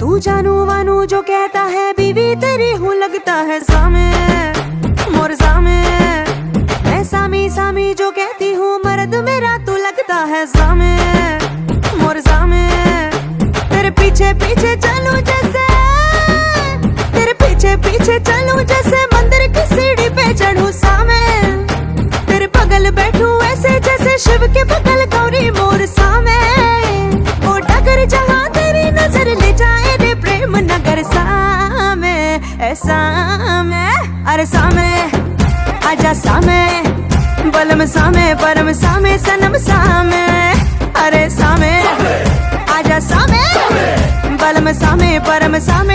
तू जानू वानू जो कहता है बीवी तेरी हूँ लगता है सामे मोर सामे। मैं सामी सामी जो कहती हूँ मर्द मेरा तू लगता है सामे मोर सामे। तेरे पीछे पीछे चलूं जैसे, तेरे पीछे पीछे चलूं जैसे मंदिर की सीढ़ी पे चढ़ूं सामे। तेरे बगल बैठूं ऐसे जैसे शिव के बगल गौरी मोर सामे। ओ डगर जहाँ तेरी नजर ले जाए रे प्रेम नगर सामे ऐसा मैं। अरे सामे आजा सामे बलम सामे परम सामे सनम सामे। अरे सामे आजा सामे बलम सामे परम सामे